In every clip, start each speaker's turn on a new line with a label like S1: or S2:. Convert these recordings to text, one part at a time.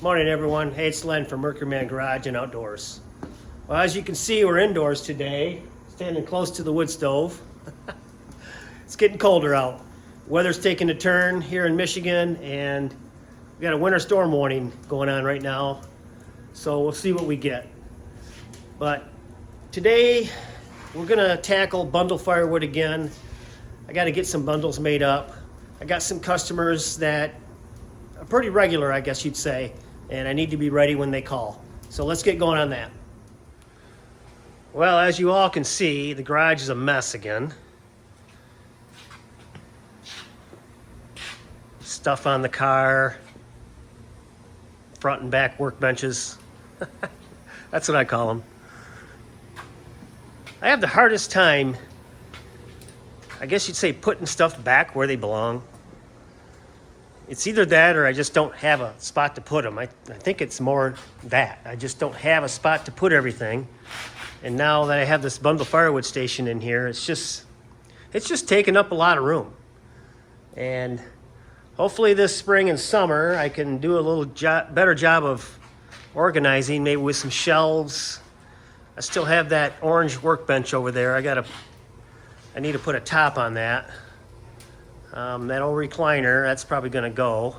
S1: Morning everyone. Hey, it's Len from Mercury Man Garage and Outdoors. Well, as you can see, we're indoors today, standing close to the wood stove. It's getting colder out. Weather's taking a turn here in Michigan, and we got a winter storm warning going on right now. So we'll see what we get. But today we're gonna tackle bundle firewood again. I got to get some bundles made up. I got some customers that are pretty regular, I guess you'd say, and I need to be ready when they call. So let's get going on that. Well, as you all can see, the garage is a mess again. Stuff on the car, front and back workbenches. That's what I call them. I have the hardest time, I guess you'd say, putting stuff back where they belong. It's either that or I just don't have a spot to put them. I think it's more that. I just don't have a spot to put everything. And now that I have this bundle firewood station in here, it's just taking up a lot of room. And hopefully this spring and summer, I can do a little better job of organizing, maybe with some shelves. I still have that orange workbench over there. I need to put a top on that. That old recliner, that's probably gonna go.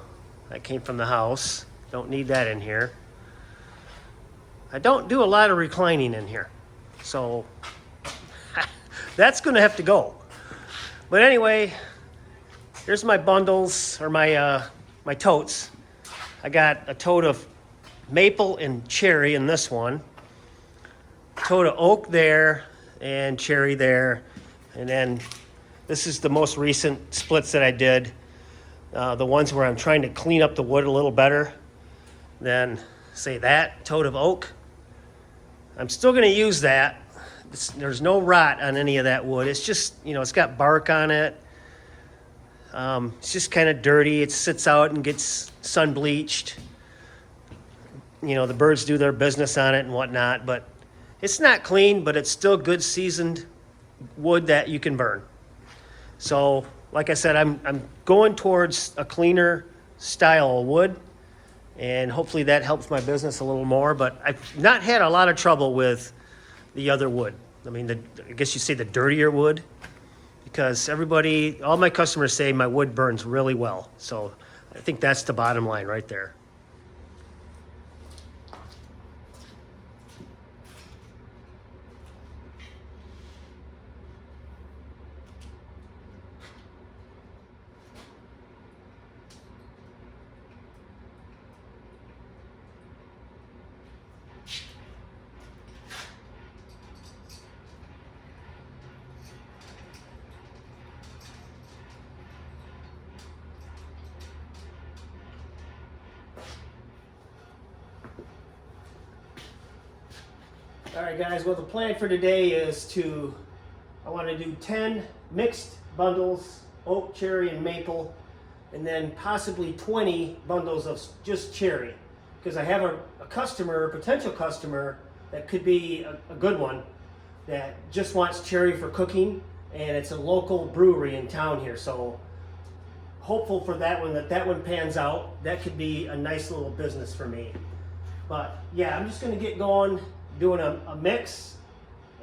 S1: That came from the house. Don't need that in here. I don't do a lot of reclining in here, so that's gonna have to go. But anyway, here's my bundles, or my totes. I got a tote of maple and cherry in this one, tote of oak there, and cherry there, and then this is the most recent splits that I did, the ones where I'm trying to clean up the wood a little better. Then, say that tote of oak. I'm still going to use that. There's no rot on any of that wood. It's just, it's got bark on it. It's just kind of dirty. It sits out and gets sun bleached. The birds do their business on it and whatnot, but it's not clean, but it's still good seasoned wood that you can burn. So, like I said, I'm going towards a cleaner style of wood, and hopefully that helps my business a little more, but I've not had a lot of trouble with the other wood. I mean, I guess you say the dirtier wood, because all my customers say my wood burns really well. So I think that's the bottom line right there. All right, guys, well, the plan for today is I want to do 10 mixed bundles, oak, cherry, and maple, and then possibly 20 bundles of just cherry, because I have a potential customer, that could be a good one, that just wants cherry for cooking, and it's a local brewery in town here, so hopeful for that one pans out. That could be a nice little business for me. But yeah, I'm just going to get going, doing a mix,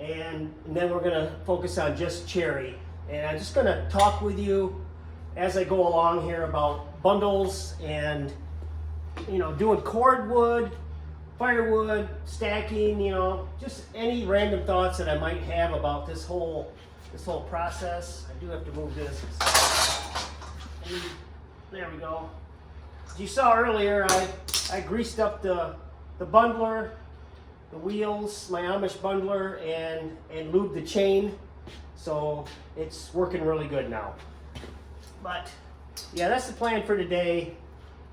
S1: and then we're going to focus on just cherry. And I'm just going to talk with you as I go along here about bundles and doing cordwood, firewood, stacking, just any random thoughts that I might have about this whole process. I do have to move this. And there we go. As you saw earlier, I greased up the bundler, the wheels, my Amish bundler, and lubed the chain, so it's working really good now. But yeah, that's the plan for today.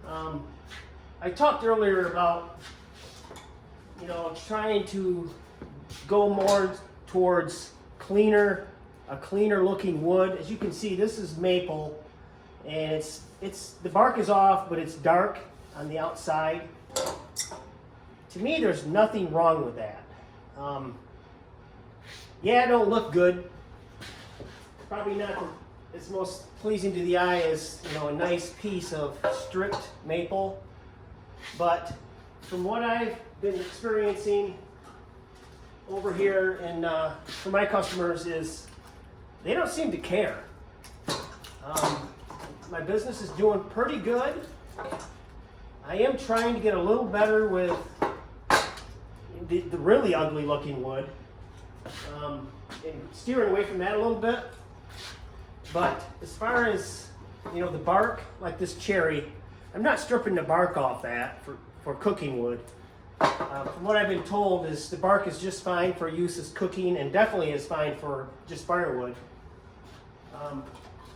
S1: I talked earlier about trying to go more towards a cleaner looking wood. As you can see, this is maple, and the bark is off, but it's dark on the outside. To me, there's nothing wrong with that. Yeah, it don't look good. Probably not as most pleasing to the eye as a nice piece of stripped maple. But from what I've been experiencing over here and for my customers is they don't seem to care. My business is doing pretty good. I am trying to get a little better with the really ugly looking wood and steering away from that a little bit. But as far as, you know, the bark, like this cherry, I'm not stripping the bark off that for cooking wood. From what I've been told is the bark is just fine for use as cooking and definitely is fine for just firewood.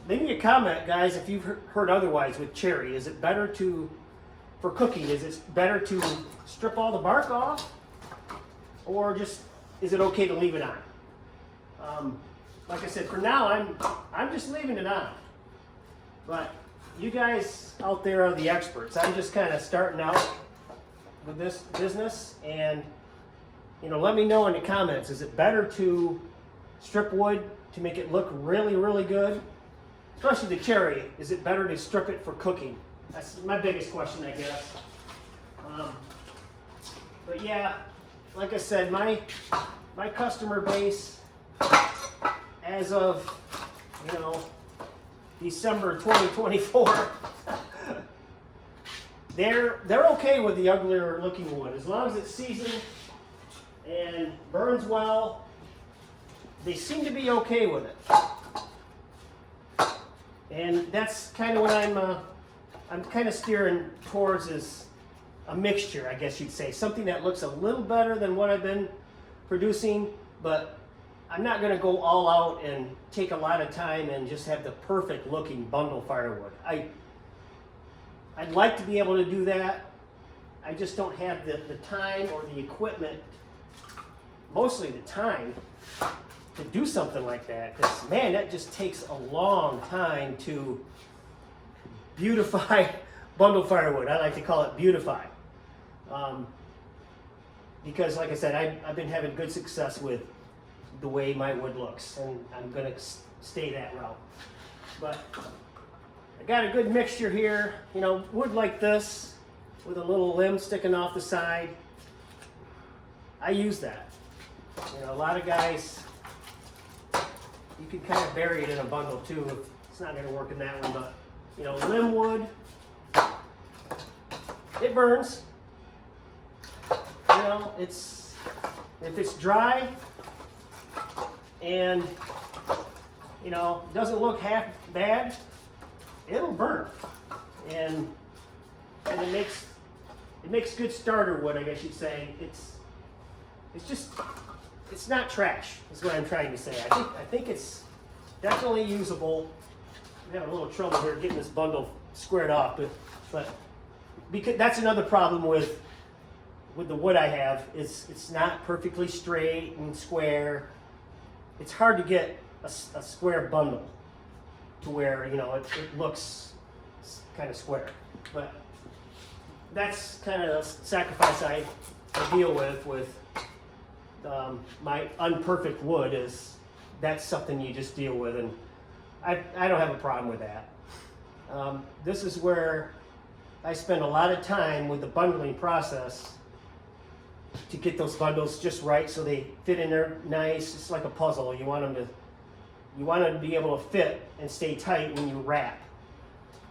S1: Leave me a comment, guys, if you've heard otherwise with cherry. Is it better for cooking, is it better to strip all the bark off? Or just, is it okay to leave it on? Like I said, for now, I'm just leaving it on. But you guys out there are the experts. I'm just kind of starting out with this business, and you know, let me know in the comments, is it better to strip wood to make it look really, really good? Especially the cherry, is it better to strip it for cooking? That's my biggest question, I guess. But yeah, like I said, my customer base, as of, you know, December 2024, they're okay with the uglier looking wood. As long as it's seasoned and burns well, they seem to be okay with it. And that's kind of what I'm kind of steering towards, is a mixture, I guess you'd say. Something that looks a little better than what I've been producing, but I'm not going to go all out and take a lot of time and just have the perfect looking bundle firewood. I'd like to be able to do that. I just don't have the time or the equipment, mostly the time, to do something like that. Because, man, that just takes a long time to beautify bundle firewood. I like to call it beautify. Because, like I said, I've been having good success with the way my wood looks, and I'm going to stay that route. But I got a good mixture here. You know, wood like this with a little limb sticking off the side, I use that. You know, a lot of guys, you can kind of bury it in a bundle too. It's not going to work in that one, but you know, limb wood, it burns. You know, if it's dry and you know, doesn't look half bad, it'll burn. And it makes good starter wood, I guess you'd say. It's not trash, is what I'm trying to say. I think it's definitely usable. I'm having a little trouble here getting this bundle squared off, but because that's another problem with the wood I have, is it's not perfectly straight and square. It's hard to get a square bundle to where, you know, it looks kind of square. But that's kind of the sacrifice I deal with my unperfect wood, is that's something you just deal with, and I don't have a problem with that. This is where I spend a lot of time with the bundling process to get those bundles just right so they fit in there nice. It's like a puzzle. You want them to be able to fit and stay tight when you wrap.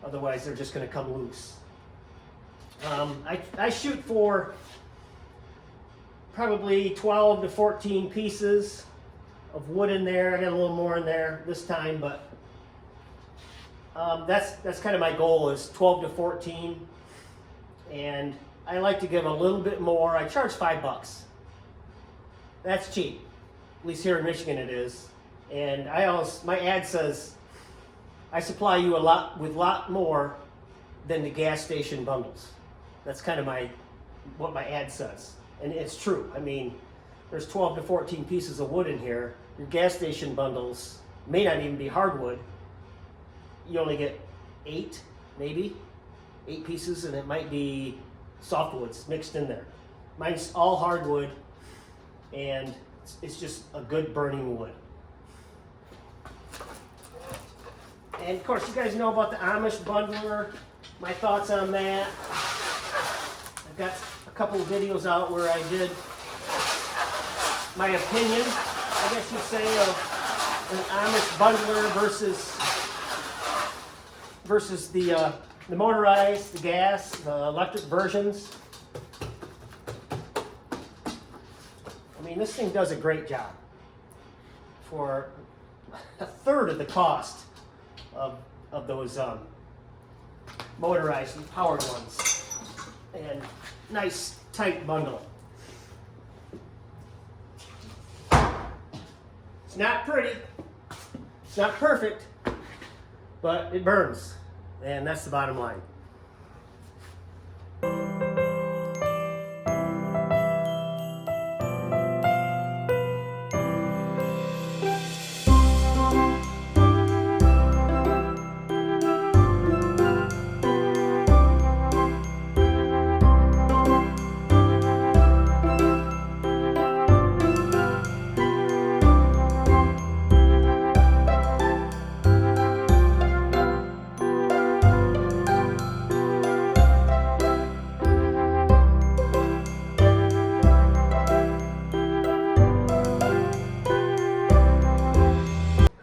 S1: Otherwise, they're just going to come loose. I shoot for probably 12 to 14 pieces of wood in there. I got a little more in there this time, but that's kind of my goal, is 12 to 14. And I like to give a little bit more. I charge $5. That's cheap. At least here in Michigan it is. And my ad says, I supply you with a lot more than the gas station bundles. That's kind of what my ad says. And it's true. I mean, there's 12 to 14 pieces of wood in here. Your gas station bundles may not even be hardwood. You only get 8 pieces, and it might be softwoods mixed in there. Mine's all hardwood, and it's just a good burning wood. And of course, you guys know about the Amish bundler, my thoughts on that. got a couple of videos out where I did my opinion, I guess you'd say, of an Amish bundler versus the motorized, the gas, the electric versions. I mean, this thing does a great job for a third of the cost of those motorized and powered ones. And nice tight bundle. It's not pretty, it's not perfect, but it burns, and that's the bottom line.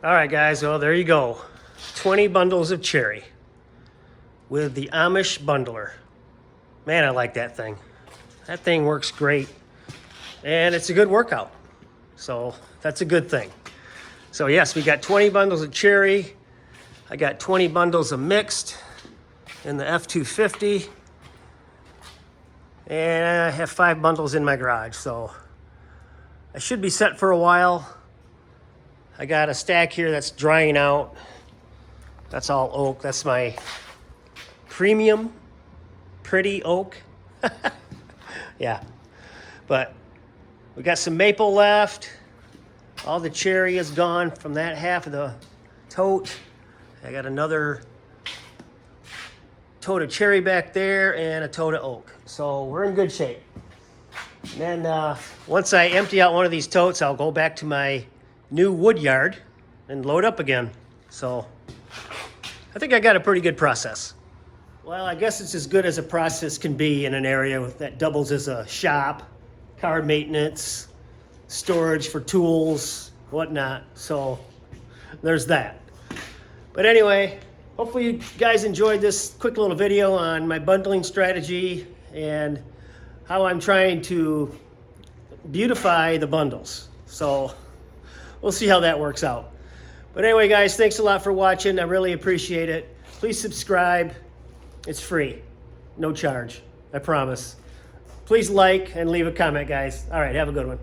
S1: All right, guys, well, there you go. 20 bundles of cherry with the Amish bundler. Man, I like that thing. That thing works great, and it's a good workout. So that's a good thing. So yes, we got 20 bundles of cherry. I got 20 bundles of mixed in the F250. And I have 5 bundles in my garage, so I should be set for a while. I got a stack here that's drying out. That's all oak. That's my premium pretty oak. Yeah. But we got some maple left. All the cherry is gone from that half of the tote. I got another tote of cherry back there and a tote of oak. So we're in good shape. And then once I empty out one of these totes, I'll go back to my new wood yard and load up again. So I think I got a pretty good process. Well, I guess it's as good as a process can be in an area that doubles as a shop, car maintenance, storage for tools, whatnot. So there's that. But anyway, hopefully you guys enjoyed this quick little video on my bundling strategy and how I'm trying to beautify the bundles. So we'll see how that works out. But anyway, guys, thanks a lot for watching. I really appreciate it. Please subscribe. It's free. No charge. I promise. Please like and leave a comment, guys. All right, have a good one.